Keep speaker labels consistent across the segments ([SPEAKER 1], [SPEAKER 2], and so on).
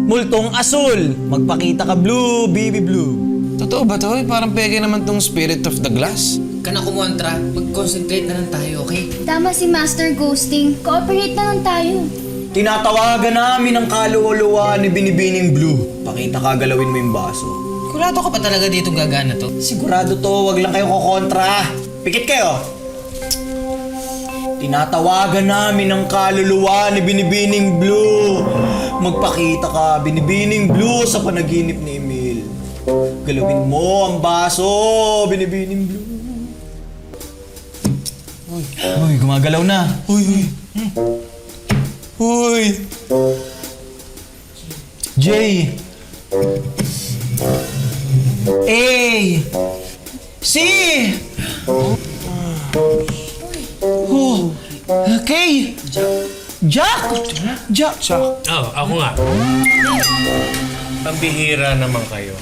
[SPEAKER 1] Multong asul, magpakita ka blue, baby blue.
[SPEAKER 2] Totoo ba to? Parang peke naman tong spirit of the glass.
[SPEAKER 3] Kana kumontra, mag-concentrate na lang tayo, okay?
[SPEAKER 4] Tama si Master Ghosting. Cooperate na lang tayo.
[SPEAKER 1] Tinatawagan namin ang kaluwa-luwa ni Binibining Blue. Pakita ka, galawin mo yung baso.
[SPEAKER 3] Kurado ka pa talaga dito gagana to?
[SPEAKER 1] Sigurado to, wag lang kayo kukontra. Pikit kayo. Tinatawagan namin ang kaluluwa ni Binibining Blue. Magpakita ka, Binibining Blue, sa panaginip ni Emil. Galawin mo ang baso, Binibining Blue. Uy, gumagalaw na. Uy. Uy. J. A. C. Oh. K. Jack.
[SPEAKER 5] Oh, ako nga. Pambihira naman kayo.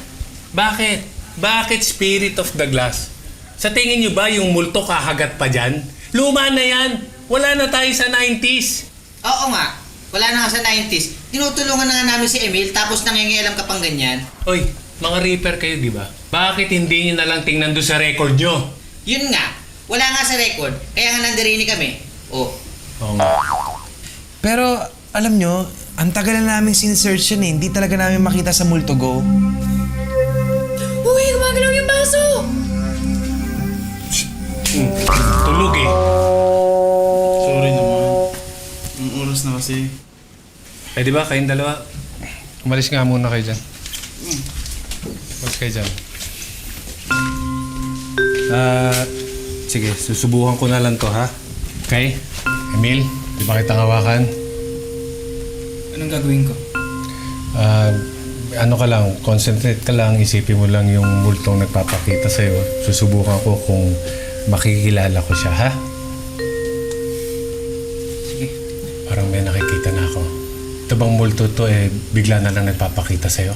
[SPEAKER 5] Bakit? Bakit spirit of the glass? Sa tingin nyo ba yung multo kahagat pa dyan? Luma na yan. Wala na tayo sa 90s.
[SPEAKER 3] Oo nga. Wala na nga sa 90s. Tinutulungan na nga namin si Emil tapos nangingialam ka pang ganyan.
[SPEAKER 5] Oy, mga reaper kayo, di ba? Bakit hindi nyo nalang tingnan doon sa record nyo?
[SPEAKER 3] Yun nga. Wala nga sa record. Kaya nga nandirini kami. Oh.
[SPEAKER 5] Oo nga.
[SPEAKER 2] Pero, alam nyo, ang tagal na namin sin-search yan eh. Hindi talaga namin makita sa Multogo.
[SPEAKER 4] Uy, gumagalaw yung baso!
[SPEAKER 5] Tulog eh.
[SPEAKER 6] Sorry naman. Ang oras na kasi.
[SPEAKER 5] Pwede ba kayong dalawa? Umalis nga muna kayo dyan. Umalis kayo dyan. Sige, susubukan ko na lang to, ha? Okay? Emil, di ba kitang hawakan?
[SPEAKER 3] Anong gagawin ko?
[SPEAKER 5] Ano ka lang, concentrate ka lang, isipin mo lang yung multong nagpapakita sa'yo. Susubukan ko kung makikilala ko siya, ha?
[SPEAKER 3] Sige.
[SPEAKER 5] Parang may nakikita na ako. Ito bang multo to bigla na lang nagpapakita sa'yo?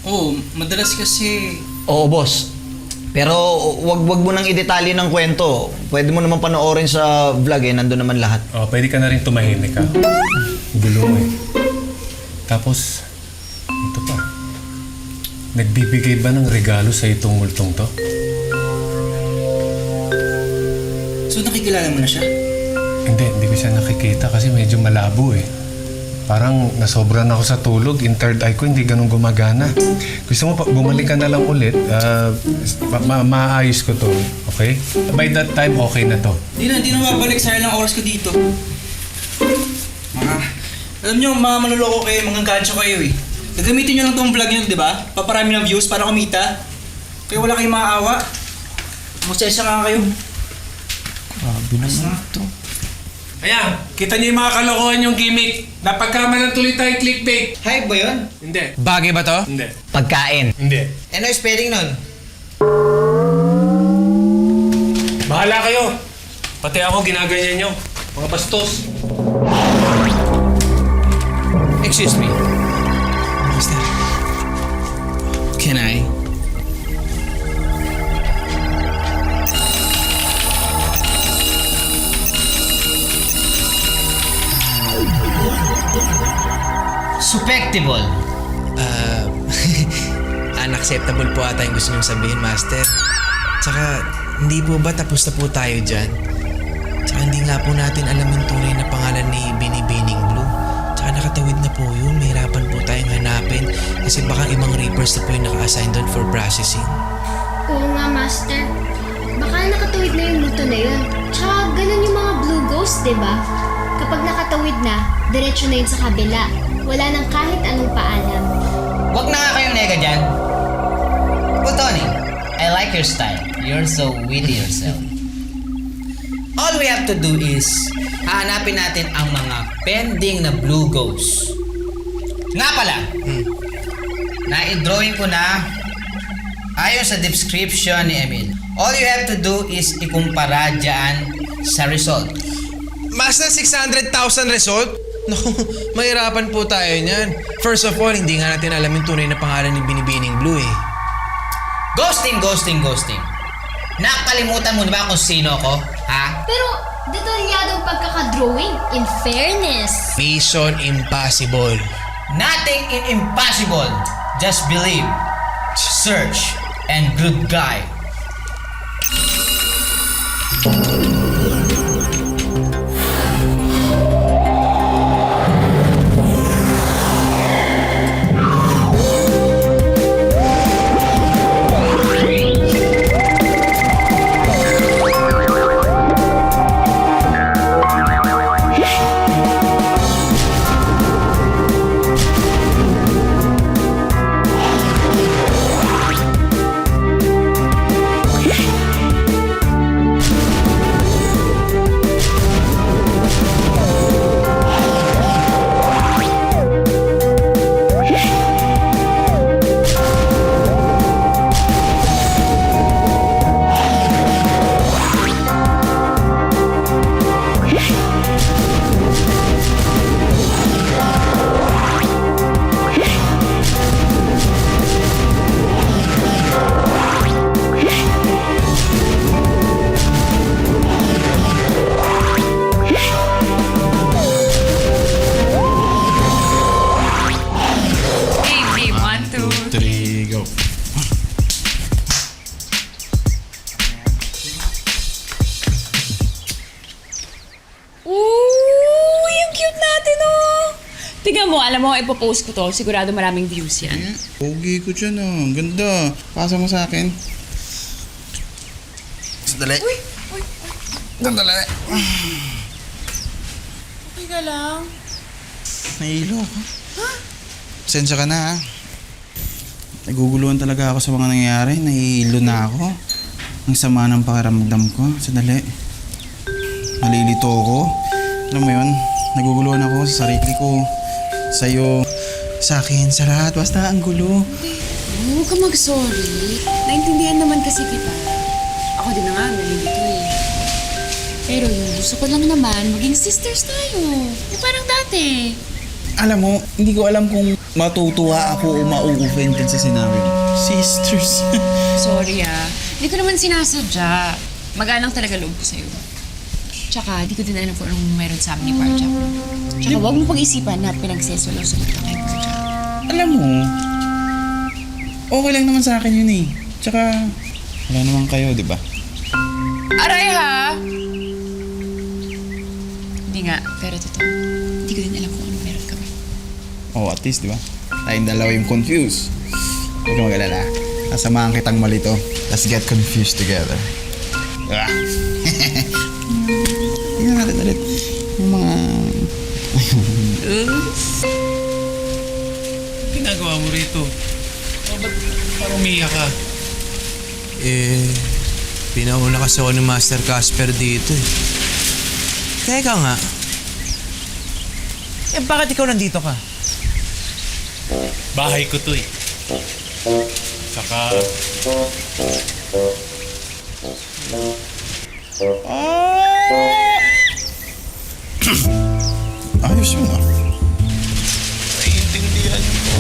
[SPEAKER 3] Oo, madalas kasi...
[SPEAKER 1] Oo, boss. Pero wag mo nang idetalye ng kwento. Pwede mo naman panoorin sa vlog nandun naman lahat.
[SPEAKER 5] Oh, pwede ka na rin tumahimik, ha? Gulo eh. Tapos, ito pa. Nagbibigay ba ng regalo sa itong multong to?
[SPEAKER 3] So nakikilala mo na siya?
[SPEAKER 5] Hindi ko siya nakikita kasi medyo malabo eh. Parang nasobran ako sa tulog, yung third eye ko hindi ganun gumagana. Gusto mo pa, bumalik ka na lang ulit, maayos ko to, okay? By that time, okay na to.
[SPEAKER 7] Di na mabalik sa ilang oras ko dito. Alam nyo, mga manuloko kayo, mga gancho kayo eh. Gagamitin nyo lang tong vlog nyo, di ba? Paparami ng views para kumita. Kaya wala kayong maaawa. Musesa nga kayo.
[SPEAKER 1] Grabe naman ito.
[SPEAKER 5] Ayan, kita niyo yung mga kalokohan yung gimmick. Napagkamalan tuloy tayo clickbait.
[SPEAKER 3] Hype ba yun?
[SPEAKER 5] Hindi.
[SPEAKER 2] Bagay ba to?
[SPEAKER 5] Hindi.
[SPEAKER 1] Pagkain.
[SPEAKER 5] Hindi.
[SPEAKER 3] Ano yung spelling nun?
[SPEAKER 5] Bahala kayo. Pati ako ginaganyan nyo. Mga bastos.
[SPEAKER 3] Excuse me.
[SPEAKER 2] Master. Can I?
[SPEAKER 3] Suspectable.
[SPEAKER 2] Unacceptable po ata yung gusto niyong sabihin, Master. Tsaka, hindi po ba tapos na po tayo dyan? Tsaka hindi nga po natin alam yung tunay na pangalan ni Binibining Blue. Tsaka nakatawid na po yun. Mahirapan po tayong hanapin kasi baka ibang reapers na po yung naka-assign doon for processing.
[SPEAKER 4] Oo nga, Master. Baka nakatawid na yung multo na yun. Tsaka ganun yung mga blue ghost, di ba? Kapag nakatawid na, diretso na yun sa kabila. Wala nang kahit anong paalam.
[SPEAKER 3] Huwag na nga kayong nega dyan. Well, Tony, I like your style. You're so witty yourself. All we have to do is hahanapin natin ang mga pending na blue ghosts. Nga pala, na-drawing ko na ayon sa description ni Emil. All you have to do is ikumpara dyan sa result.
[SPEAKER 2] Master, 600,000 result? No, mahirapan po tayo niyan. First of all, hindi nga natin alam yung tunay na pangalan ni Binibining Blue eh.
[SPEAKER 3] Ghosting. Nakalimutan mo na ba kung sino ko? Ha?
[SPEAKER 4] Pero, detalyadong pagkakadrawing, in fairness.
[SPEAKER 2] Mission Impossible.
[SPEAKER 3] Nothing impossible. Just believe. Search and good guy.
[SPEAKER 8] Game, 1, 2.
[SPEAKER 6] 3, go.
[SPEAKER 8] Ooh, yung cute natin, oh! Tingnan mo, alam mo, ipopost ko to. Sigurado maraming views yan.
[SPEAKER 6] Pogi ko dyan oh. Ang ganda. Pasa mo sa akin. Sandali.
[SPEAKER 8] Uy!
[SPEAKER 6] Sandali.
[SPEAKER 8] Okay ka lang?
[SPEAKER 6] Nahihilo ako. Pasensya ka na ha. Naguguluhan talaga ako sa mga nangyayari. Nahihilo na ako. Ang sama ng pakiramdam ko. Sandali. Nalilito ako. Alam mo yun, naguguluhan ako sa sarili ko. Sa'yo, sa akin, sa lahat. Basta ang gulo.
[SPEAKER 8] Huwag ka mag-sorry. Naintindihan naman kasi kita. Ako din na nga, nalilito eh. Pero yung gusto ko lang naman, maging sisters tayo. Yung parang dati.
[SPEAKER 6] Alam mo, hindi ko alam kung matutuwa ako o ma-offend sa sinabi mo. Sisters.
[SPEAKER 8] Sorry ah. Hindi ko naman sinasadya. Magalang talaga loob ko sa'yo. Tsaka, di ko din alam kung anong meron sa amin ni Parjak. Tsaka, huwag mo pag-isipan na pinagsesolo-sulit ka kay Parjak.
[SPEAKER 6] Alam mo, okay lang naman sa akin yun eh. Tsaka, wala naman kayo, di ba?
[SPEAKER 8] Aray ha! Hindi nga, pero totoo. Hindi ko din alam kung anong meron kami.
[SPEAKER 6] Oh, at least, di ba? Tayong dalawa yung confused. Huwag ka mag-alala. Nasamahan kitang malito. Let's get confused together. Ah. Tingnan natin ulit. Yung mga...
[SPEAKER 5] Ginagawa mo rito? Oh, ba't parang umiyak ka?
[SPEAKER 2] Pinauna kasi ako ni Master Casper dito eh. Teka nga. Bakit ikaw nandito ka?
[SPEAKER 5] Bahay ko to eh. Saka,
[SPEAKER 6] Ayos yun ah.
[SPEAKER 5] naiintindihan ko.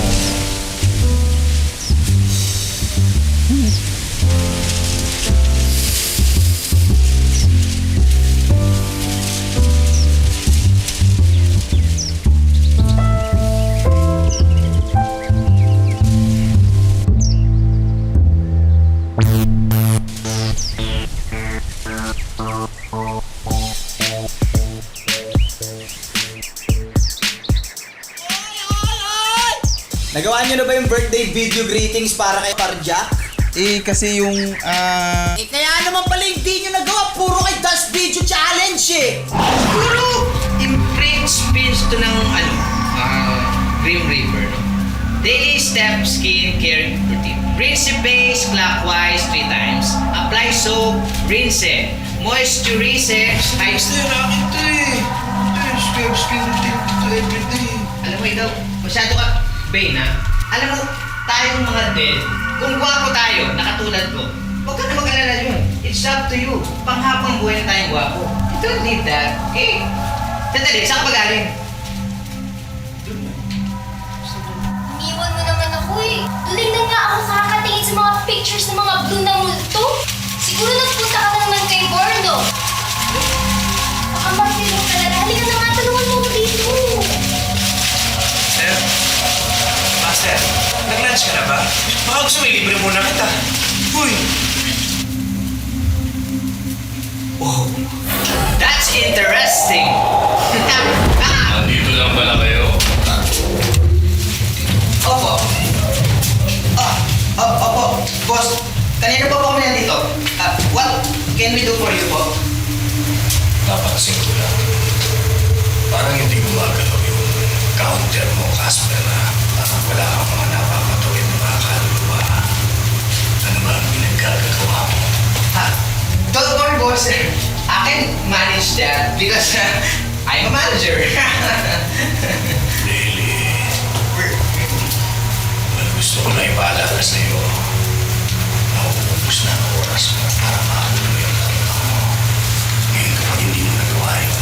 [SPEAKER 1] Nagawa niyo na ba yung birthday video greetings para kay Parjak?
[SPEAKER 6] Kasi yung,
[SPEAKER 1] Kaya naman pala hindi niyo nagawa. Puro kay Dust Video Challenge eh.
[SPEAKER 3] Siguro, imprint spins to ng Grim Reaper, no? Daily step skin care routine. Rinse the base clockwise 3 times. Apply soap, rinse. Moisturize. Ayos na yung akin to eh. Step skin routine to everyday. Alam mo ikaw, masyado ka vain ha? Alam mo, tayong mga dead, kung gwapo tayo, nakatulad ko, huwag ka na mag-alala yun. It's up to you. Panghabang buhay na tayong gwapo. You don't need that, okay? Sandali, saan ka magaling?
[SPEAKER 4] Iniwan mo naman ako eh. Tuloy na nga ako kakatingin sa mga pictures ng mga blue na multo. Siguro nagpunta ka na naman kay Borno. Baka magpilong talaga. Halika na nga, tulungan mo ko dito.
[SPEAKER 3] Sir,
[SPEAKER 6] Baka gusto mo ilibre muna kita. Uy! Oh,
[SPEAKER 3] That's interesting.
[SPEAKER 5] Nandito lang pala kayo.
[SPEAKER 3] Opo. Opo. Boss, kanina pa po kami nandito. What can we do for you po?
[SPEAKER 9] Napansin ko lang. Parang hindi gumagalaw yung counter mo, Casper, na parang wala kang mga napapatuloy na mga kaluluwa. Ano ba ang pinaggagawa mo?
[SPEAKER 3] Don't worry, boss. I can manage that because I'm a manager.
[SPEAKER 9] Really? Well, gusto ko na ipaalala sa'yo. Nauubos na ang oras mo para makaluloy ang trabaho mo. Ngayon kapag hindi mo nagawa yun,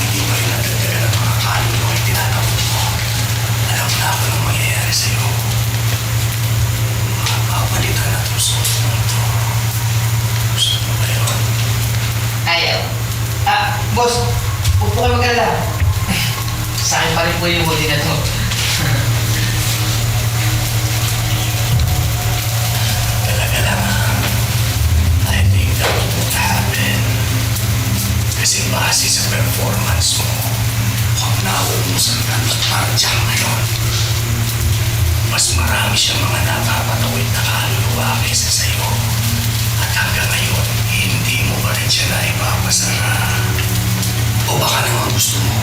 [SPEAKER 9] hindi mo rin nadagdagan ang mga kaluluwa yung tinatapos mo. Alam na ako nang mangyayari sa'yo. Makapapalitan at gusto mo ito. Gusto mo ba yun?
[SPEAKER 3] Ayaw. Boss, huwag po kayo mag-alala. Sa akin pa rin po yung huli na to.
[SPEAKER 9] Talaga lang, I think that would happen. Kasi base sa performance mo, kung nauumusan ka at parang dyan ngayon, mas marami siyang mga napapatawid na kaluluwa kaysa sa'yo. At hanggang ngayon, hindi mo pa rin siya na ipapasara. O baka naman gusto mo,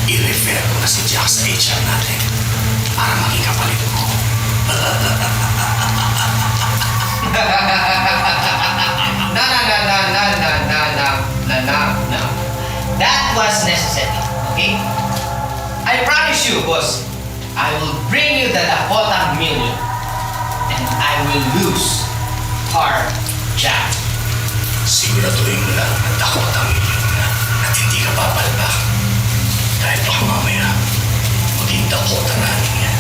[SPEAKER 9] i-refer ko na si Jack sa HR natin para maging kapalit mo.
[SPEAKER 3] No. That was necessary, okay? I promise you, boss, I will bring you the Dakota million and I will lose our job.
[SPEAKER 9] Siguraduhin mo lang na Dakota Million at hindi ka papalpak. Kahit baka mamaya, maging Dakota running yan.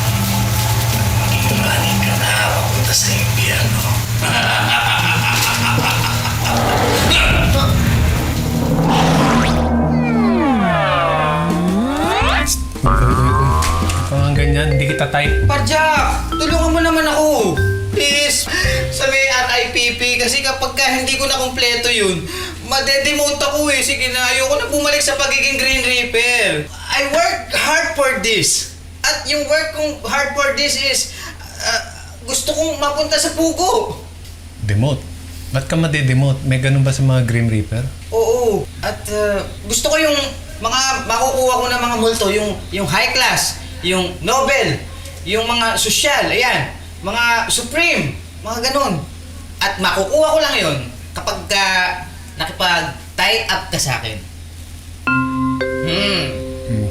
[SPEAKER 9] At maging running ka na papunta sa impyerno.
[SPEAKER 5] Parang ganyan, hindi kita type.
[SPEAKER 3] Parja, tulungan mo naman ako. Please, sa may RIPP kasi kapag ka hindi ko na kumpleto yun, madedemote ako eh. Sige na, ayoko na bumalik sa pagiging Green Reaper. I work hard for this. At yung work kong hard for this is, gusto kong mapunta sa pugo.
[SPEAKER 5] Demote. Ba't ka madedemote? May ganun ba sa mga Grim Reaper?
[SPEAKER 3] Oo. At gusto ko yung mga makukuha ko na mga multo, yung high class, yung Nobel, yung mga social, ayan, mga Supreme, mga ganun. At makukuha ko lang yon kapag nakipag-tie up ka sa akin.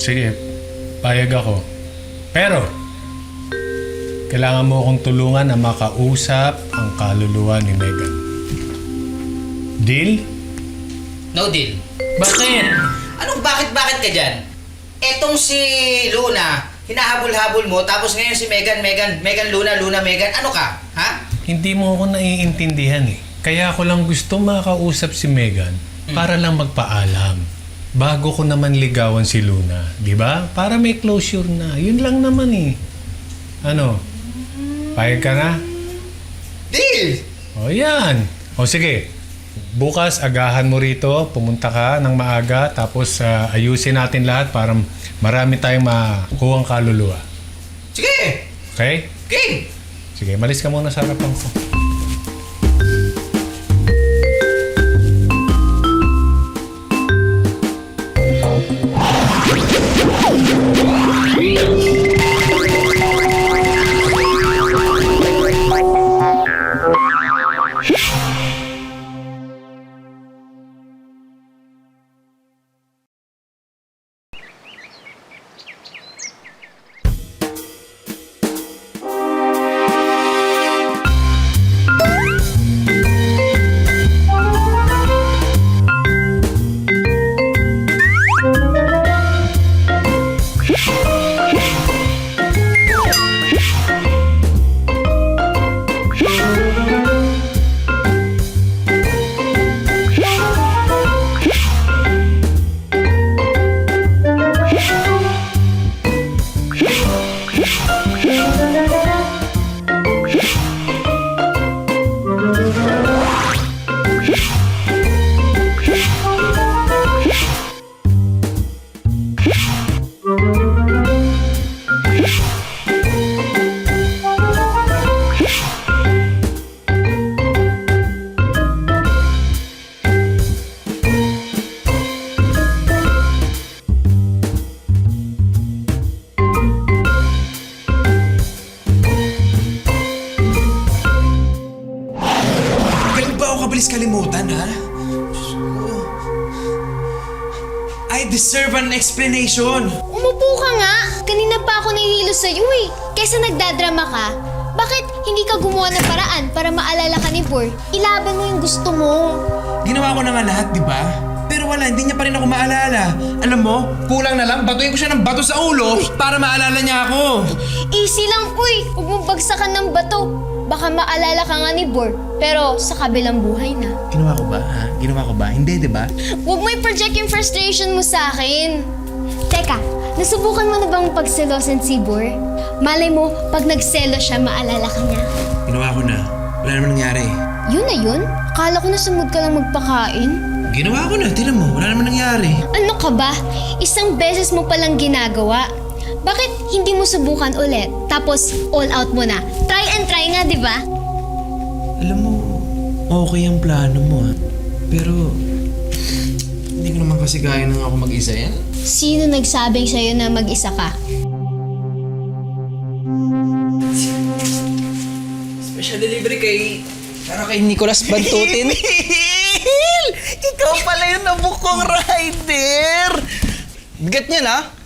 [SPEAKER 5] Sige, payag ako. Pero, kailangan mo akong tulungan na makausap ang kaluluwa ni Megan. Deal?
[SPEAKER 3] No deal.
[SPEAKER 5] Bakit?
[SPEAKER 3] Anong bakit ka dyan? Etong si Luna, hinahabol-habol mo, tapos ngayon si Megan, Luna, Megan, ano ka? Ha?
[SPEAKER 5] Hindi mo ako naiintindihan eh. Kaya ako lang gusto makausap si Megan para lang magpaalam. Bago ko naman ligawan si Luna, di ba? Para may closure na. Yun lang naman eh. Ano? Payag ka na?
[SPEAKER 3] Deal!
[SPEAKER 5] O yan. O sige. Bukas agahan mo rito, pumunta ka ng maaga, tapos ayusin natin lahat para marami tayong makuhang kaluluwa.
[SPEAKER 3] Sige!
[SPEAKER 5] Okay?
[SPEAKER 3] Game!
[SPEAKER 5] Sige, malis ka muna sa harapan ko.
[SPEAKER 2] please kalimutan, ha? Diyos ko. I deserve an explanation.
[SPEAKER 4] Umupo ka nga! Kanina pa ako nahihilo sa'yo eh. Kesa nagdadrama ka, bakit hindi ka gumawa ng paraan para maalala ka ni Bor? Ilaban mo yung gusto mo.
[SPEAKER 2] Ginawa ko na nga lahat, di ba? Pero wala, hindi niya pa rin ako maalala. Alam mo, kulang na lang, batuin ko siya ng bato sa ulo para maalala niya ako.
[SPEAKER 4] Easy lang, uy! Huwag mong bagsakan ng bato. Baka maalala ka nga ni Bor, pero sa kabilang buhay na.
[SPEAKER 2] Ginawa ko ba, ha? Ginawa ko ba? Hindi, di ba?
[SPEAKER 4] Huwag mo i-project yung frustration mo sa akin. Teka, nasubukan mo na bang pagselosin si Bor? Malay mo, pag nagselo siya, maalala ka niya.
[SPEAKER 2] Ginawa ko na. Wala naman nangyari.
[SPEAKER 4] Yun na yun? Akala ko na sumud ka lang magpakain.
[SPEAKER 2] Ginawa ko na, tinan mo. Wala naman nangyari.
[SPEAKER 4] Ano ka ba? Isang beses mo palang ginagawa. Bakit hindi mo subukan ulit? Tapos all out mo na. Try and try nga, di ba?
[SPEAKER 2] Alam mo, okay ang plano mo, ha? Pero, hindi ko naman kasi kaya nang ako mag-isa yan.
[SPEAKER 4] Sino nagsabing sa'yo na mag-isa ka?
[SPEAKER 7] Special delivery para kay Nicolas Bantutin.
[SPEAKER 1] Ikaw pala yung nabukong rider!
[SPEAKER 7] Bigat niyan, ha?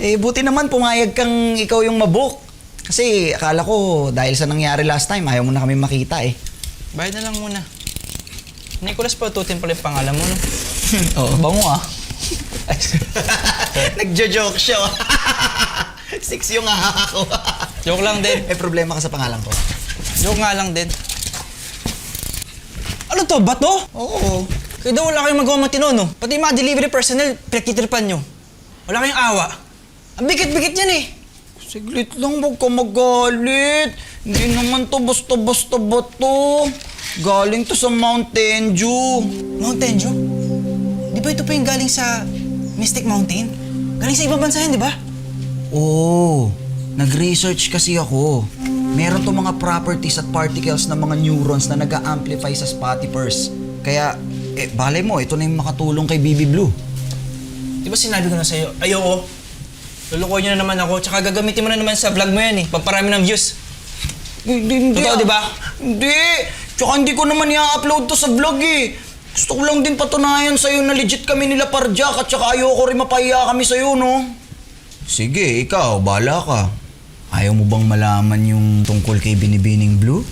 [SPEAKER 1] Eh, buti naman pumayag kang ikaw yung mabook. Kasi akala ko dahil sa nangyari last time, ayaw mo na kami makita eh.
[SPEAKER 7] Bayad na lang muna. Nicolas Bantutin pala yung pangalan mo, no?
[SPEAKER 1] Oo.
[SPEAKER 7] Bango, ah.
[SPEAKER 1] Nagjo-joke siya. 6 yung ako.
[SPEAKER 7] Joke lang din.
[SPEAKER 1] May problema ka sa pangalan ko.
[SPEAKER 7] Joke nga lang din. Ano to? Bato?
[SPEAKER 1] Oo.
[SPEAKER 7] Kaya daw wala kayong magawa matino, no? Pati yung mga delivery personnel, pinagtitripan nyo. Wala kayong awa. Ang bigit-bigit yan eh.
[SPEAKER 1] Siglit lang, huwag ka magalit. Hindi naman to basta-basta bato. Galing to sa Mountain Dew.
[SPEAKER 7] Mountain Dew? Di ba ito pa yung galing sa Mystic Mountain? Galing sa ibang bansa yan, di ba?
[SPEAKER 1] Oo. Nag-research kasi ako. Meron to mga properties at particles ng mga neurons na nag-a-amplify sa spottypers. Kaya, balay mo, ito na yung makatulong kay BB Blue.
[SPEAKER 7] Di ba sinabi ko na sa'yo, ayoko. Lulukoy nyo na naman ako, tsaka gagamitin mo na naman sa vlog mo yan eh. Pamparami ng views.
[SPEAKER 1] Hindi.
[SPEAKER 7] Totoo, di ba?
[SPEAKER 1] Hindi. Tsaka hindi ko naman i-upload to sa vlog eh. Gusto ko lang din patunayan sa'yo na legit kami nila Parjak at tsaka ayoko rin mapahiya kami sa'yo, no? Sige, ikaw, bahala ka. Ayaw mo bang malaman yung tungkol kay Binibining Blue?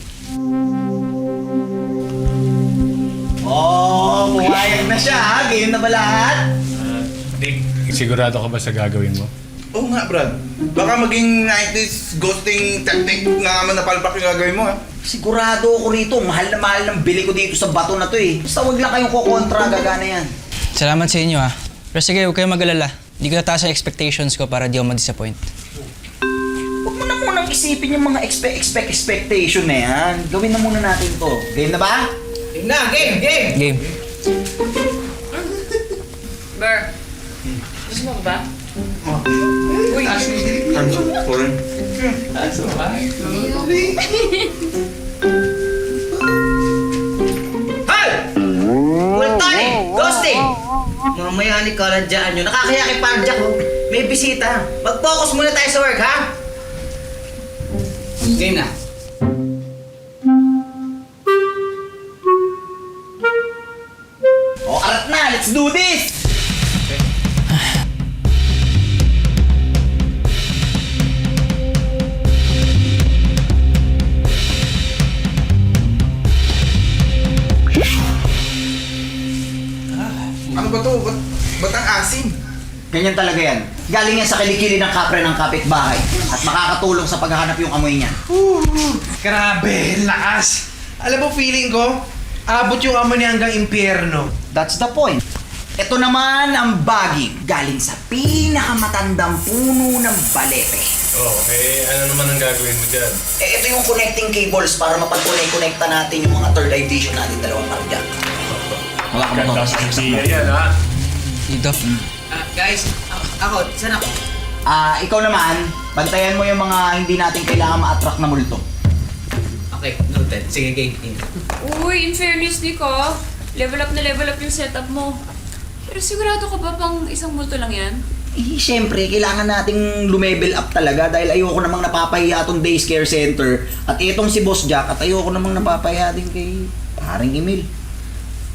[SPEAKER 1] Oh, pumayag na siya ha? Game na ba lahat?
[SPEAKER 5] Dick, sigurado ka ba sa gagawin mo?
[SPEAKER 6] Oo nga, Brad. Baka maging 90s ghosting technique na naman napalpak yung gagawin mo, ha?
[SPEAKER 1] Sigurado ako rito. Mahal na mahal ng bili ko dito sa bato na to eh. Basta wag lang kayong kukontra, gagana yan.
[SPEAKER 7] Salamat sa inyo, ha. Pero sige, huwag kayong mag-alala. Hindi ko nataas ang expectations ko para di ako ma-disappoint.
[SPEAKER 1] Huwag mo na munang isipin yung mga expectation na yan. Gawin na muna natin to. Game na ba?
[SPEAKER 3] Game na! Game! Game!
[SPEAKER 7] Game.
[SPEAKER 8] Ber, gusto mo ba?
[SPEAKER 3] Hoy! Multoni! Ghosting! Mamaya ni kaladyaan nyo. Nakakaya kay Parjak. May bisita. Mag-focus muna tayo sa work, ha? Game na.
[SPEAKER 1] O, arat na! Let's do this!
[SPEAKER 6] Ano ba to? Ba't ang asim?
[SPEAKER 1] Ganyan talaga yan. Galing yan sa kilikili ng kapre ng kapitbahay at makakatulong sa paghahanap yung amoy niya.
[SPEAKER 2] Grabe, lakas. Alam mo, feeling ko, abot yung amoy niya hanggang impyerno.
[SPEAKER 1] That's the point. Ito naman ang baging galing sa pinakamatandang puno ng balete.
[SPEAKER 5] Ano naman ang gagawin mo dyan?
[SPEAKER 1] Ito yung connecting cables para mapag-connecta natin yung mga third eye vision natin dalawang Parjak. Hawakan mo to.
[SPEAKER 5] Yan, ha?
[SPEAKER 7] Dito.
[SPEAKER 3] Guys, ako, saan ako?
[SPEAKER 1] Ikaw naman, bantayan mo yung mga hindi natin kailangan ma-attract na multo.
[SPEAKER 3] Okay, noted. Sige, game.
[SPEAKER 8] Uy, in fairness, Nico, level up na level up yung setup mo. Pero sigurado ka ba pang isang multo lang yan?
[SPEAKER 1] Siyempre, kailangan nating lumevel up talaga dahil ayoko namang napapahiya tong Days Care Center at itong si Boss Jack at ayoko namang napapahiya din kay paring Emil.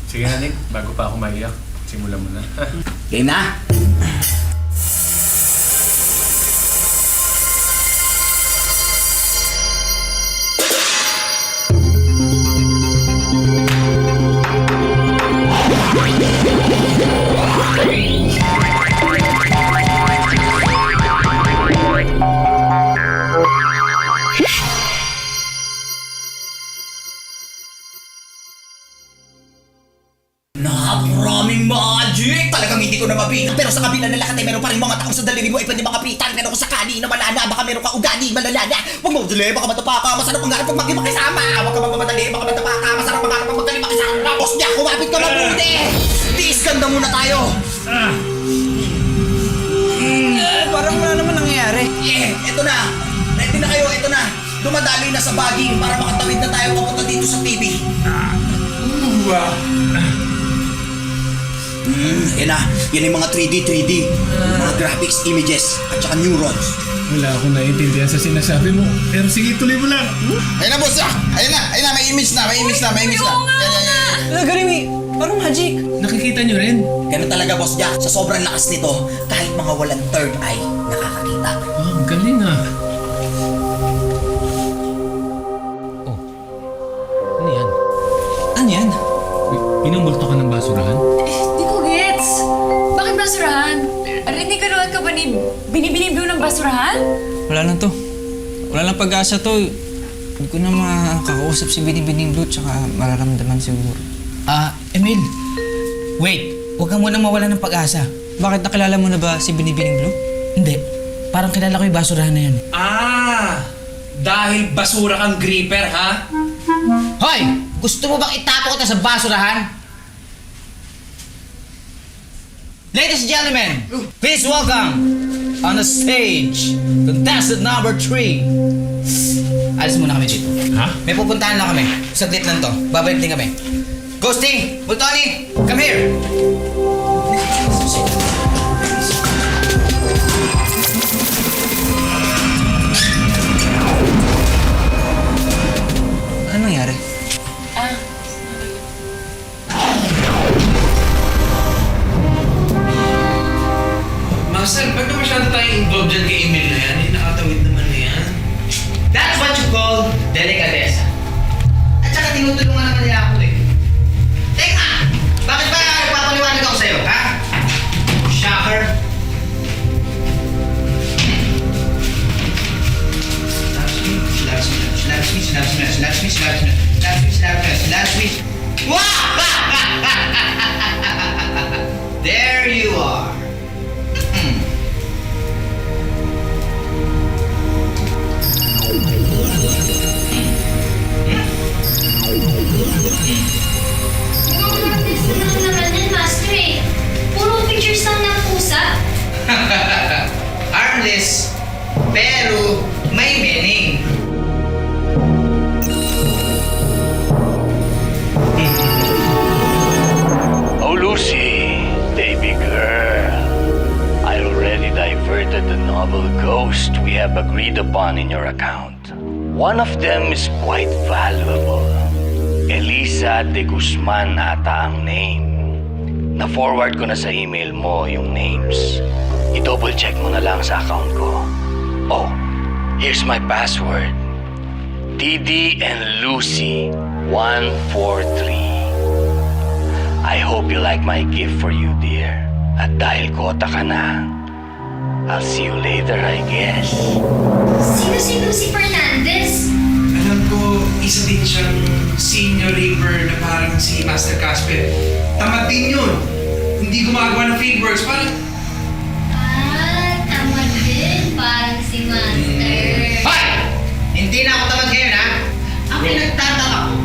[SPEAKER 5] Sige na, Nick. Bago pa ako maiyak, simulan mo na.
[SPEAKER 1] Game na! Napakaraming magic! Talagang hindi ko na mabilang. Pero sa kabila ng lahat ay meron pa rin mga taong sa daliri mo ay pwede makapitan. Pero kung sakali na wala na, baka meron ka ugali, malala na. Huwag mo madali, baka matapa ka. Masarap ang harap pag maging makisama. Huwag ka magmamadali, baka matapa ka. Masarap ang harap pag maging makisama. Boss niya, kumapit ka mabuti! Tiis ganda muna tayo!
[SPEAKER 7] Parang wala naman nangyayari.
[SPEAKER 1] Ito na! Ready na kayo, ito na! Dumadali na sa baging para makatawid na tayo papunta dito sa TV. Yan na, yan yung mga 3D, mga graphics, images, at saka neurons.
[SPEAKER 5] Wala akong naiintindihan sa sinasabi mo. Pero sige, tuloy mo lang.
[SPEAKER 6] Ayun na, boss! Ayun na! May image na! Yan.
[SPEAKER 7] Galing eh. Parang magic.
[SPEAKER 5] Nakikita nyo rin?
[SPEAKER 1] Ganun talaga, Boss Jack. Sa sobrang lakas nito, kahit mga walang third eye, nakakakita.
[SPEAKER 5] Oh, ang galing ah. Ano yan?
[SPEAKER 7] Ano yan?
[SPEAKER 5] Pinumulto ka ng basurahan?
[SPEAKER 8] Di ko gets. Bakit basurahan? Rinig ka ka ba ni Binibinibyo ng basurahan?
[SPEAKER 7] Wala lang to. Wala lang pag-asa to. Hindi ko na makakausap si Binibining Blue tsaka mararamdaman siguro.
[SPEAKER 3] Emil. Wait, huwag kang munang mawala ng pag-asa.
[SPEAKER 7] Bakit nakilala mo na ba si Binibining Blue?
[SPEAKER 3] Hindi. Parang kilala ko yung basurahan na yan.
[SPEAKER 2] Dahil basura kang gripper, ha?
[SPEAKER 3] Hoy! Gusto mo bang itapo kita sa basurahan? Ladies and gentlemen, please welcome on the stage, contestant number 3. Alis muna kami dito.
[SPEAKER 5] Ha?
[SPEAKER 3] May pupuntahan lang kami. Saglit lang to. Babalik din kami. Ghosting! Bultoni! Come here!
[SPEAKER 7] Ano nangyari?
[SPEAKER 2] Master, ba't na masyado tayong involved dyan kay Emil na yan? Nakatawid naman na yan.
[SPEAKER 3] That's what you call delicadeza. At saka tinutulungan naman nila ako eh. Teka! Bakit ba nagpapaliwanag ako sa'yo, ha? Shocker! Slaps me. There you are.
[SPEAKER 4] Naman yan, Master eh. Puro pictures lang ng pusa.
[SPEAKER 3] Harmless, pero may meaning.
[SPEAKER 9] Oh, Lucy, baby girl. I already diverted the novel Ghost we have agreed upon in your account. One of them is quite valuable. Elisa de Guzman ata ang name. Na-forward ko na sa email mo yung names. I-double check mo na lang sa account ko. Oh, here's my password. Didi and Lucy 143. I hope you like my gift for you, dear. At dahil kota ka na, I'll see you later, I guess.
[SPEAKER 4] Sino si Lucy Fernandez?
[SPEAKER 2] Alam ko, isa din siyang senior raper na parang si Master Casper. Tamad din yun. Hindi gumagawa ng favors. Parang,
[SPEAKER 4] Tama din. Parang si Master.
[SPEAKER 3] Hoy! Hindi na ako tamad ngayon, ha? Ang pinagtataka ko,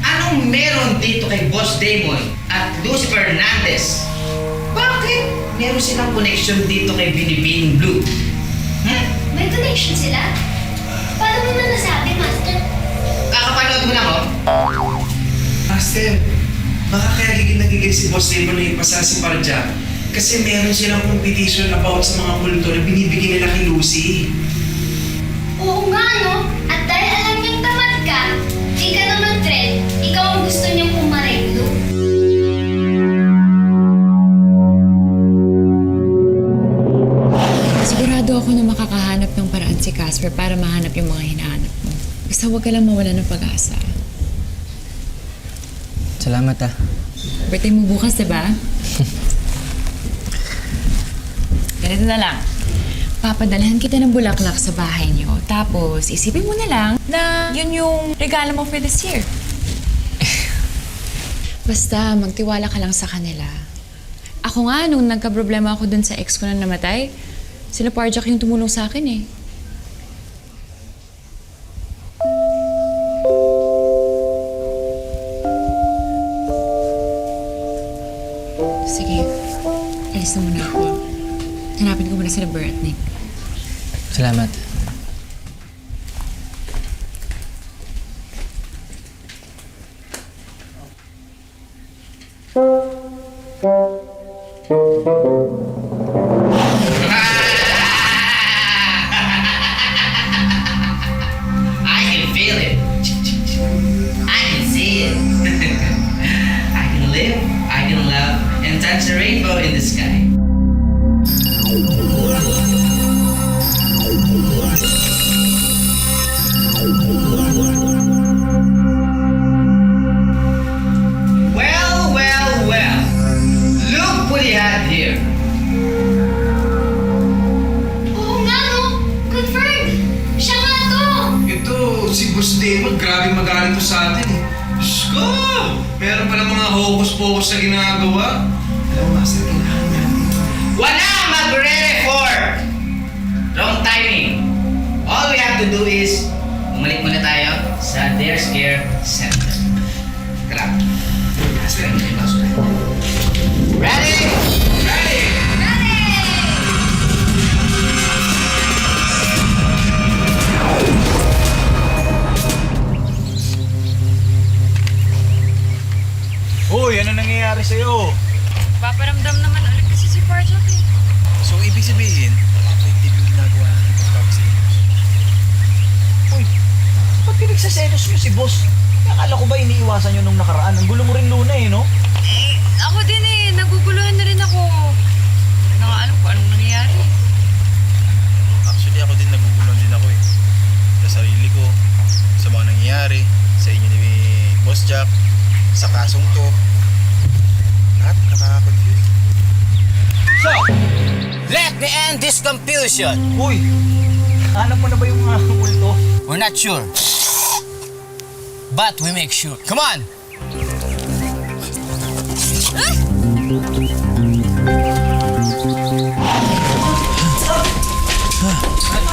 [SPEAKER 3] anong meron dito kay Boss Damon at Lucy Fernandez? Bakit meron silang connection dito kay Binibining Blue?
[SPEAKER 4] May connection sila? Paano mo na nasabi, Master?
[SPEAKER 3] Kakapanood mo lang, oh.
[SPEAKER 2] Master, baka kaya nagiging si Boss Damon na ipasa si Parja Kasi meron silang competition about sa mga multo na binibigay nila kay Lucy.
[SPEAKER 4] Oo nga, no? At dahil alam niyang tamad ka, ika naman, Fred, ikaw ang gusto niyang pumarenglo.
[SPEAKER 8] Sigurado ako na makakahanap ng paraan si Casper para mahanap yung mga hinahanap mo. Basta huwag ka lang mawala ng pag-asa.
[SPEAKER 3] Salamat ah.
[SPEAKER 8] Birthday mo bukas, diba? Ganito na lang. Papadalhan kita ng bulaklak sa bahay niyo. Tapos, isipin mo na lang na yun yung regalo mo for this year. Basta, magtiwala ka lang sa kanila. Ako nga, nung nagka-problema ako dun sa ex ko na namatay, sila Parjak yung tumulong sa akin eh. Sige, alis na muna ako. Hanapin ko muna sila Bert at Nick.
[SPEAKER 3] Salamat. I can feel it. I can see it. I can live, I can love, and touch the rainbow in the sky. Well, well, well. Look what he had here.
[SPEAKER 4] Oo nga, no? Confirmed! Siya nga to!
[SPEAKER 2] Ito, si Boss Damon, grabe magaling to sa atin eh. Diyos ko! Meron pala mga hocus-pocus na ginagawa. Alam mo, Master, kailangan natin.
[SPEAKER 3] Wala mag-ready for! Wrong timing. All we have to do is bumalik muna tayo sa Dare Scare Center. Kalap. Master, ano yung baso natin? Ready? Ready!
[SPEAKER 1] Uy, ano nangyayari sa'yo?
[SPEAKER 8] Paparamdam naman ulit kasi si Parjak eh.
[SPEAKER 6] So, ibig sabihin, effective yung ginagawa natin pagpapasayin.
[SPEAKER 1] Uy, ba't pinagsaselos nyo si boss? Akala ko ba iniiwasan nyo nung nakaraan? Ang gulo mo rin Luna eh, no?
[SPEAKER 8] Ako din eh, naguguluhan na rin ako. Hindi na nga alam kung anong nangyayari.
[SPEAKER 6] Actually, ako din naguguluhan din ako eh. Sa sarili ko, sa mga nangyayari, sa inyo ni Boss Jack, sa kasong to. Lahat nakaka-confuse.
[SPEAKER 3] So, let me end this confusion.
[SPEAKER 1] Uy, hanap mo na ba yung mga multo?
[SPEAKER 3] We're not sure. But we make sure. Come on!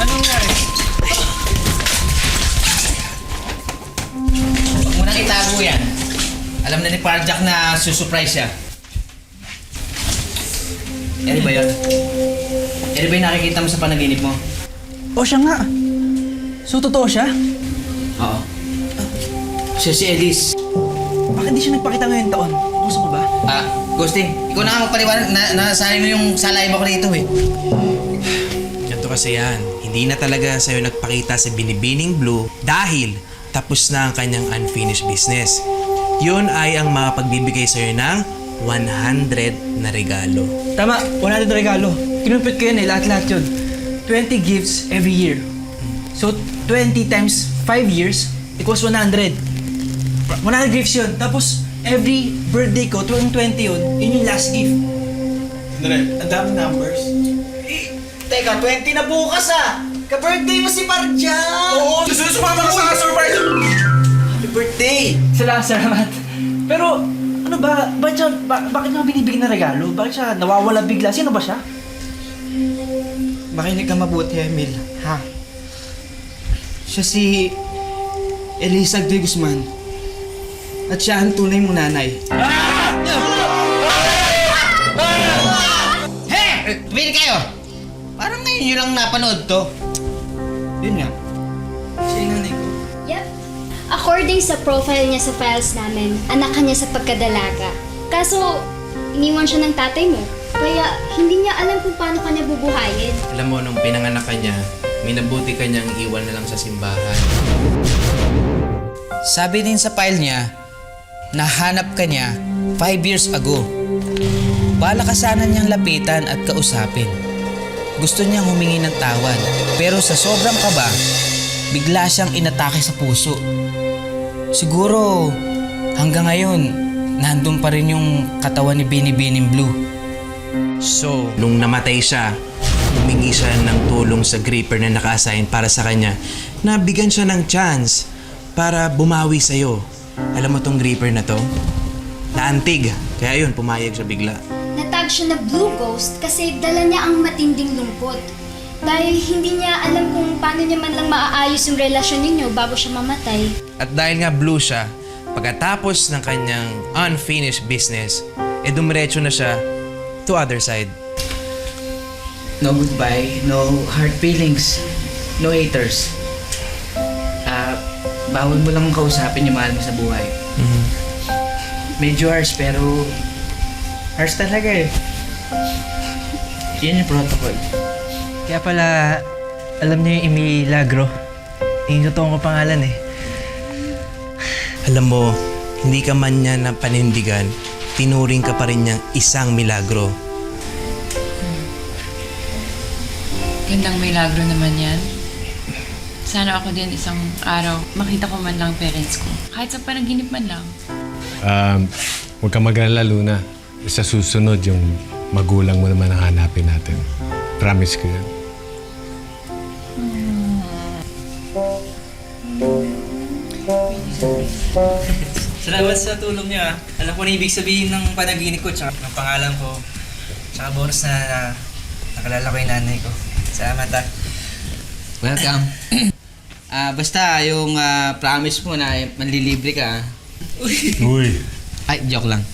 [SPEAKER 1] Anong nangyari?
[SPEAKER 3] Huwag mo nang itago yan. Alam na ni Parjak na susurprise siya. Eri ba yun? Eri ba yung nakikita mo sa panaginip mo?
[SPEAKER 7] O siya nga. So, totoo siya?
[SPEAKER 3] Oo. Siya si Elise.
[SPEAKER 7] Bakit di siya nagpakita ngayong taon? Gusto mo ba?
[SPEAKER 3] Ghosting, ikaw na nga magpaliwanag. Nasahin mo yung salay mo ko rito eh.
[SPEAKER 2] Ganito kasi yan. Hindi na talaga sa'yo nagpakita si Binibining Blue dahil tapos na ang kanyang unfinished business. Yun ay ang makapagbibigay sa'yo ng 100 na regalo.
[SPEAKER 7] Tama, 100 regalo. Kinumpit ko yun eh, lahat-lahat yun. 20 gifts every year. So, 20 times 5 years equals 100. 100 gifts yun. Tapos, every birthday ko, 20 yun, yun yung last gift.
[SPEAKER 1] Ang daming numbers. Teka, 20 na bukas ah! Ka-birthday mo si Parjak!
[SPEAKER 6] Oo, susunod sumama ka sa surprise!
[SPEAKER 1] Happy birthday!
[SPEAKER 7] Salamat. Pero, ano ba? Bakit niya binibigyan ng regalo? Bakit siya nawawala bigla? Sino ba siya?
[SPEAKER 10] Makinig ka mabuti, Emil. Ha? Siya si Elisa de Guzman. At siya ang tunay mong nanay.
[SPEAKER 3] Hey! Tumili kayo! Parang ngayon yun lang napanood to.
[SPEAKER 10] Yun nga. Siya yung nanay ko.
[SPEAKER 4] Yep. According sa profile niya sa files namin, anak ka niya sa pagkadalaga. Kaso, iniwan siya ng tatay mo. Kaya hindi niya alam kung paano ka nabubuhayin.
[SPEAKER 2] Alam mo, nung pinanganak ka niya, minabuti ka niyang iwan na lang sa simbahan.
[SPEAKER 3] Sabi din sa file niya, nahanap ka niya 5 years ago. Bala ka sana niyang lapitan at kausapin. Gusto niyang humingi ng tawad, pero sa sobrang kaba, bigla siyang inatake sa puso. Siguro, hanggang ngayon, nandun pa rin yung katawan ni Binibining Blue.
[SPEAKER 2] So, nung namatay siya, humingi siya ng tulong sa gripper na naka-assign para sa kanya na bigyan siya ng chance para bumawi sa'yo. Alam mo tong gripper na to? Naantig. Kaya yun, pumayag siya bigla.
[SPEAKER 4] Natag siya na Blue Ghost kasi dala niya ang matinding lungkot. Dahil hindi niya alam kung paano niya man lang maaayos yung relasyon ninyo bago siya mamatay.
[SPEAKER 2] At dahil nga blue siya, pagkatapos ng kanyang unfinished business, dumiretso na siya to other side.
[SPEAKER 7] No goodbye, no hard feelings, no haters. Bawal mo lang kausapin yung mahal mo sa buhay. Medyo harsh pero harsh talaga eh. Yan yung protocol. Kaya pala, alam niyo yung Milagro. Yung totoong pangalan eh.
[SPEAKER 2] Alam mo, hindi ka man niya na panindigan, tinuring ka pa rin niyang isang milagro.
[SPEAKER 8] Gandang milagro naman yan. Sana ako din isang araw makita ko man lang parents ko. Kahit sa panaginip man lang.
[SPEAKER 5] Huwag kang mag-alala, Luna. Sa susunod, yung magulang mo naman ang hanapin natin. Promise ko yan.
[SPEAKER 7] Salamat sa tulong niyo ah. Alam ko na ibig sabihin ng panaginip ko tsaka ng pangalan ko. Tsaka bonus na nakalala ko yung nanay ko. Salamat ah.
[SPEAKER 3] Welcome. Basta yung promise mo na manlilibre ka.
[SPEAKER 5] Uy!
[SPEAKER 3] Ay, joke lang.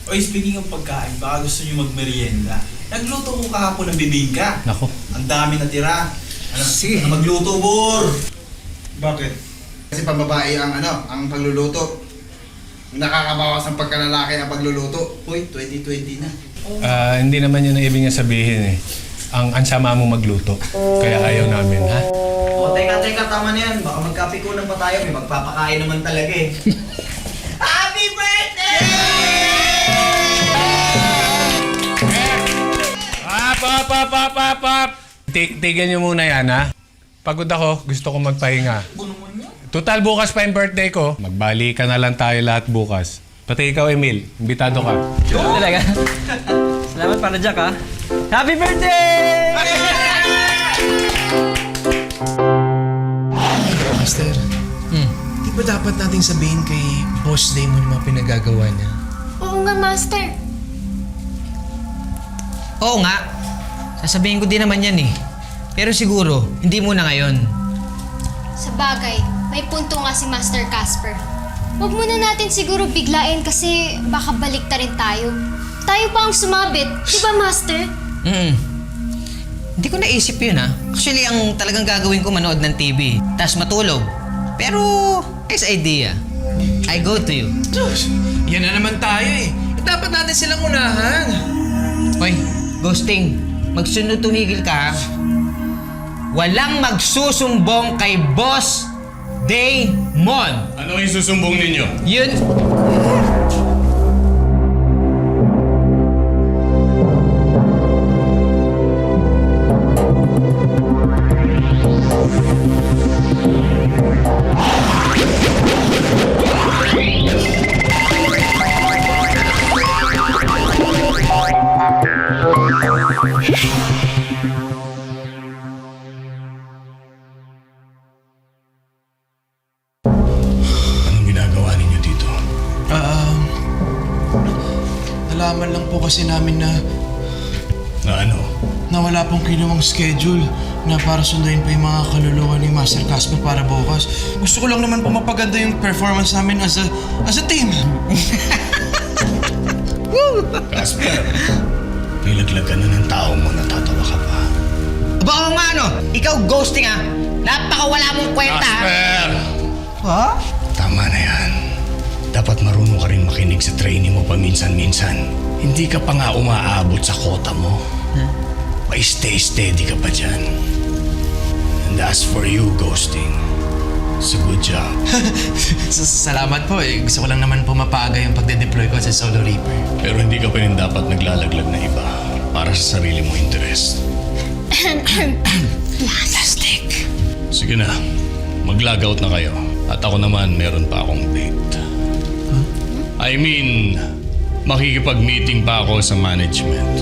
[SPEAKER 6] Oy, speaking ng pagkain, baka gusto nyo magmerienda. Nagluto ko kahapon ng bibingka.
[SPEAKER 5] Nako.
[SPEAKER 6] Ang dami natira.
[SPEAKER 3] Sige.
[SPEAKER 6] Magluto, Bor! Bakit? Kasi pambabae ang pagluluto. Nakakabawas ang pagkalalaki ang pagluluto. Uy, 2020 na.
[SPEAKER 5] Hindi naman yun ang ibig niya sabihin eh. Ang sama mo magluto. Kaya ayaw namin, ha?
[SPEAKER 1] O, teka, tama na yan. Baka magkapikunan pa tayo. May magpapakain naman talaga eh. Happy birthday!
[SPEAKER 5] Pap! Tigyan niyo muna yan, ha? Pagod ako. Gusto ko magpahinga. Total, bukas pa yung birthday ko. Magbalikan na lang tayo lahat bukas. Pati ikaw, Emil. Imbitado ka.
[SPEAKER 7] Talaga? Salamat para Jack ah. Happy birthday!
[SPEAKER 2] Master, di ba dapat nating sabihin kay Boss Damon yung mga pinagagawa niya?
[SPEAKER 4] Oo nga, Master.
[SPEAKER 3] Oo nga. Sasabihin ko din naman yan eh. Pero siguro, hindi muna ngayon.
[SPEAKER 4] Sa bagay, may punto nga si Master Casper. Huwag muna natin siguro biglain kasi baka balik ta rin tayo. Tayo pa ang sumabit, di ba, Master?
[SPEAKER 3] Hindi ko naisip yun ah. Actually, ang talagang gagawin ko manood ng TV. Tas matulog. Pero, nice idea. I go to you.
[SPEAKER 2] Diyos, yan na naman tayo eh. Dapat natin silang unahan.
[SPEAKER 3] Hoy, Ghosting, magsunod tumigil ka ha. Walang magsusumbong kay Boss Damon.
[SPEAKER 5] Ano yung susumbong ninyo?
[SPEAKER 3] Yun.
[SPEAKER 9] Anong ginagawa ninyo dito?
[SPEAKER 2] Nalaman lang po kasi namin na
[SPEAKER 9] Na ano?
[SPEAKER 2] wala pong kinuwang schedule na para sunduin pa yung mga kaluluwa ni Master Casper para bukas. Gusto ko lang naman po mapaganda yung performance namin as a team.
[SPEAKER 9] Casper, nilaglag ka na ng tao mo, natatawa ka pa.
[SPEAKER 3] Aba oo nga ano, ikaw Ghosting ah. Napakawala mong kwenta ah.
[SPEAKER 9] Casper!
[SPEAKER 3] Ha?
[SPEAKER 9] Tama na yan. Dapat marunong ka rin makinig sa training mo paminsan-minsan. Hindi ka pa nga umaabot sa kota mo. Pa-stay steady ka pa dyan. And as for you, Ghosting, it's a good job.
[SPEAKER 2] Salamat po eh. Gusto ko lang naman po mapaga yung pagde-deploy ko sa Solo Reaper.
[SPEAKER 9] Pero hindi ka pa rin dapat naglalaglag na iba para sa sarili mong interest.
[SPEAKER 2] Plastic.
[SPEAKER 9] Sige na, mag-log out na kayo. At ako naman, meron pa akong date. I mean, makikipag-meeting pa ako sa management.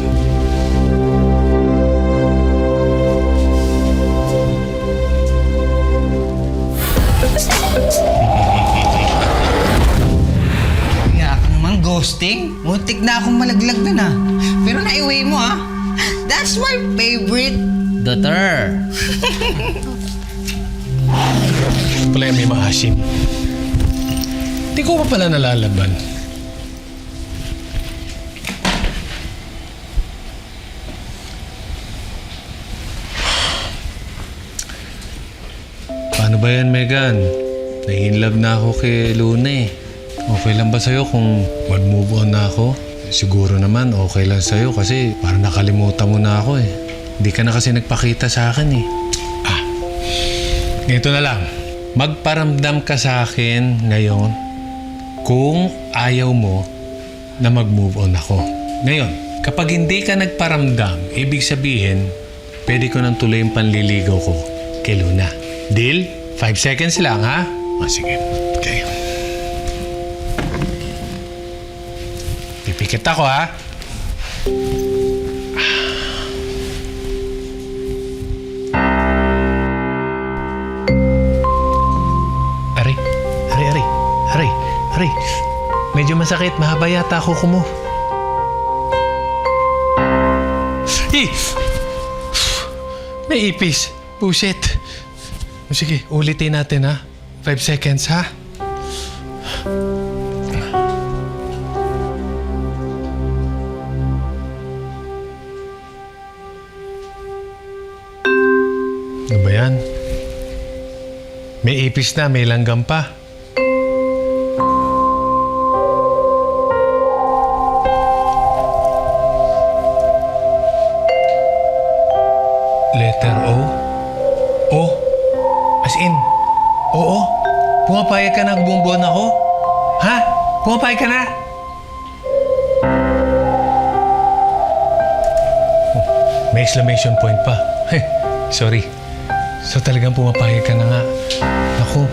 [SPEAKER 3] Nga ka naman, Ghosting. Muntik na akong malaglag na na. Pero naiway mo ah. That's my favorite daughter.
[SPEAKER 5] Pala may maasim. Hindi ko pa pala nalalaban. Paano ba yan, Megan? Nai-inlove na ako kay Luna eh. Okay lang ba sa'yo kung mag-move on na ako? Siguro naman okay lang sa'yo kasi parang nakalimutan mo na ako eh. Hindi ka na kasi nagpakita sa akin eh. Ganito na lang. Magparamdam ka sa akin ngayon kung ayaw mo na mag-move on ako. Ngayon, kapag hindi ka nagparamdam, ibig sabihin, pwede ko nang tuloy yung panliligaw ko kay Luna. Deal? 5 seconds lang, ha? Sige. Okay. Pipikit ako, ha? Aray. Medyo masakit. Mahaba yata ako kumo. May ipis. Buset. Sige, ulitin natin ha. 5 seconds ha. Ano ba yan? May ipis na, may langgam pa. Letter O? O? As in, oo? Pumapayag ka na bumbon ako? Ha? Pumapayag ka na? Oh, may exclamation point pa. Sorry. So talagang pumapayag ka na nga. Naku,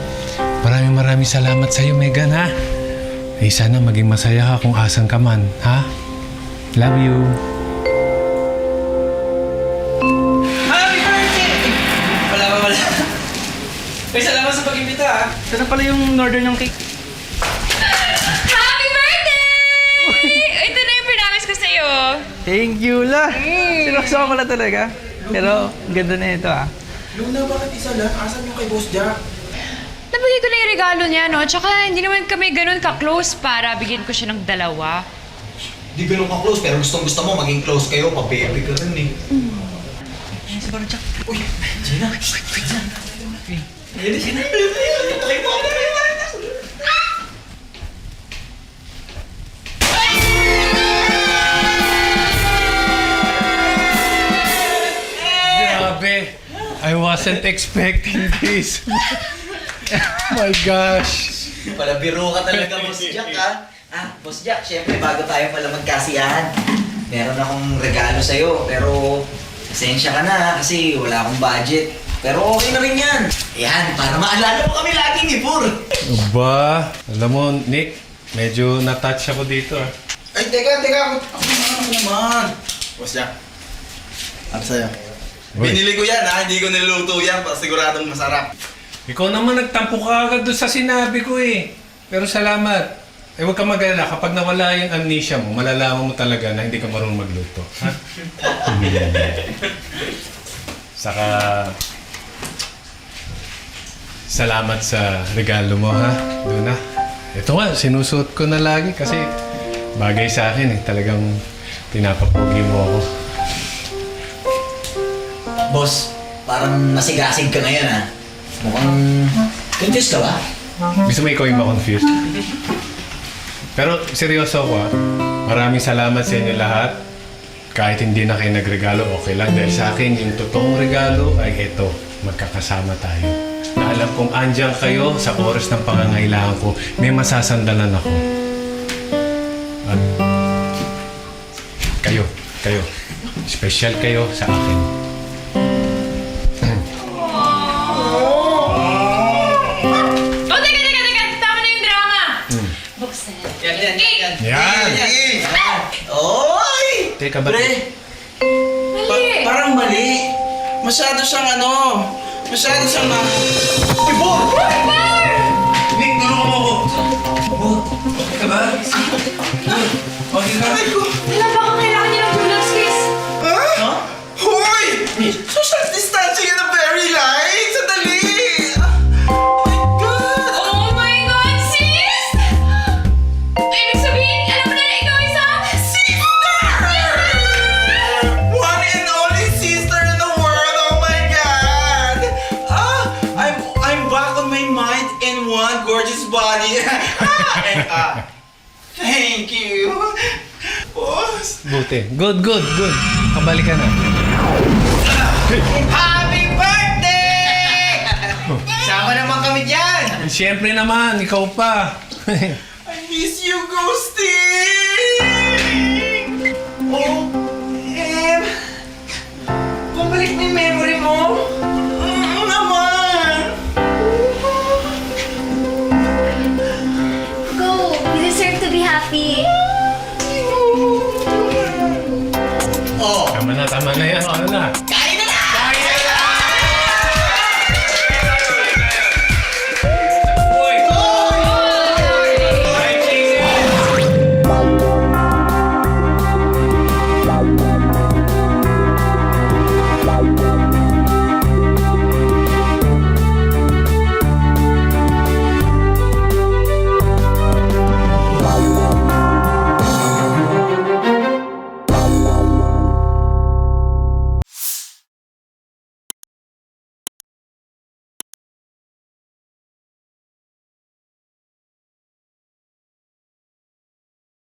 [SPEAKER 5] maraming salamat sa'yo, Megan, ha? Eh, sana maging masaya ka kung asan ka man, ha? Love you.
[SPEAKER 7] Ay, salamat sa pag-imbita ah. Sana pala yung order ng cake.
[SPEAKER 8] Happy birthday! Ito na yung pinamis ko sa'yo.
[SPEAKER 7] Thank you, La. Sinukuha ko lang talaga. Pero, ang ganda na ito ah.
[SPEAKER 6] Luna, bakit isa lang? Asan yung kay Boss Jack?
[SPEAKER 8] Nabigay ko na yung regalo niya, no? Tsaka hindi naman kami ganun ka-close para bigyan ko siya ng dalawa.
[SPEAKER 1] Di ganun ka close, pero gusto mo maging close kayo, pa-baby ka rin eh.
[SPEAKER 7] Si Barjak.
[SPEAKER 1] Uy, Gina.
[SPEAKER 5] Grabe. I wasn't expecting this. My gosh.
[SPEAKER 1] Palabiro ka talaga, Boss Jack, ha? Boss Jack, syempre, bago tayo pala magkasiyahan, meron akong regalo sa'yo, pero pasensya ka na, ha, kasi wala akong budget. Pero okay na rin yan. Yan, para maalala mo kami laging ni Pur.
[SPEAKER 5] Ba, alam mo, Nick, medyo na-touch ako dito.
[SPEAKER 6] Ay, teka. Ako naman. Boss Jack, ano sa'yo? Binili ko yan ha, hindi ko niluto yan, siguradong masarap.
[SPEAKER 5] Ikaw naman nagtampo ka agad doon sa sinabi ko eh. Pero salamat. Eh, huwag ka mag-alala. Kapag nawala yung amnesia mo, malalaman mo talaga na hindi ka marunong magluto. Ha? Saka, salamat sa regalo mo, ha? Doon na. Ito nga, sinusuot ko na lagi kasi bagay sa akin eh. Talagang pinapapogi mo ako.
[SPEAKER 1] Boss, parang nasigasig ka ngayon, ha? Mukhang confused ka ba?
[SPEAKER 5] Gusto mo ikaw yung ma-confused? Pero seryoso ako, ha? Maraming salamat sa inyo lahat. Kahit hindi na kayo nagregalo, okay lang. Dahil sa akin, yung totoong regalo ay ito. Magkakasama tayo. Na alam kong andyan kayo sa oras ng pangangailangan ko. May masasandalan ako. At kayo. Special kayo sa akin.
[SPEAKER 8] Oh, teka! Tama na yung drama! Buksan.
[SPEAKER 10] Yan.
[SPEAKER 5] Yan!
[SPEAKER 6] Oy!
[SPEAKER 5] Teka ba?
[SPEAKER 8] Mali!
[SPEAKER 6] Parang mali. Masyado siyang masyado siyang
[SPEAKER 9] Nick, tulungan mo ako. Okay ka ba? Okay ka?
[SPEAKER 8] Wala ba kung kailangan niya ng Julius kiss?
[SPEAKER 6] Hoy! Social distancing in a very light! Sandali! Oh my God!
[SPEAKER 8] Oh my God, sis! Ibig sabihin, alam mo na ikaw isang
[SPEAKER 6] One and only sister in the world! Oh my God! I'm back on my mind in one gorgeous body. Thank you. Boss.
[SPEAKER 5] Buti. Good. Kabalik ka na.
[SPEAKER 10] Happy birthday! Sama naman kami dyan!
[SPEAKER 5] Siyempre naman, ikaw pa.
[SPEAKER 6] I miss you, Ghosty! Oh,
[SPEAKER 10] Pabalik mo yung memory mo!
[SPEAKER 6] naman!
[SPEAKER 4] Go! You deserve to be happy.
[SPEAKER 5] Tama na yan. Ano na?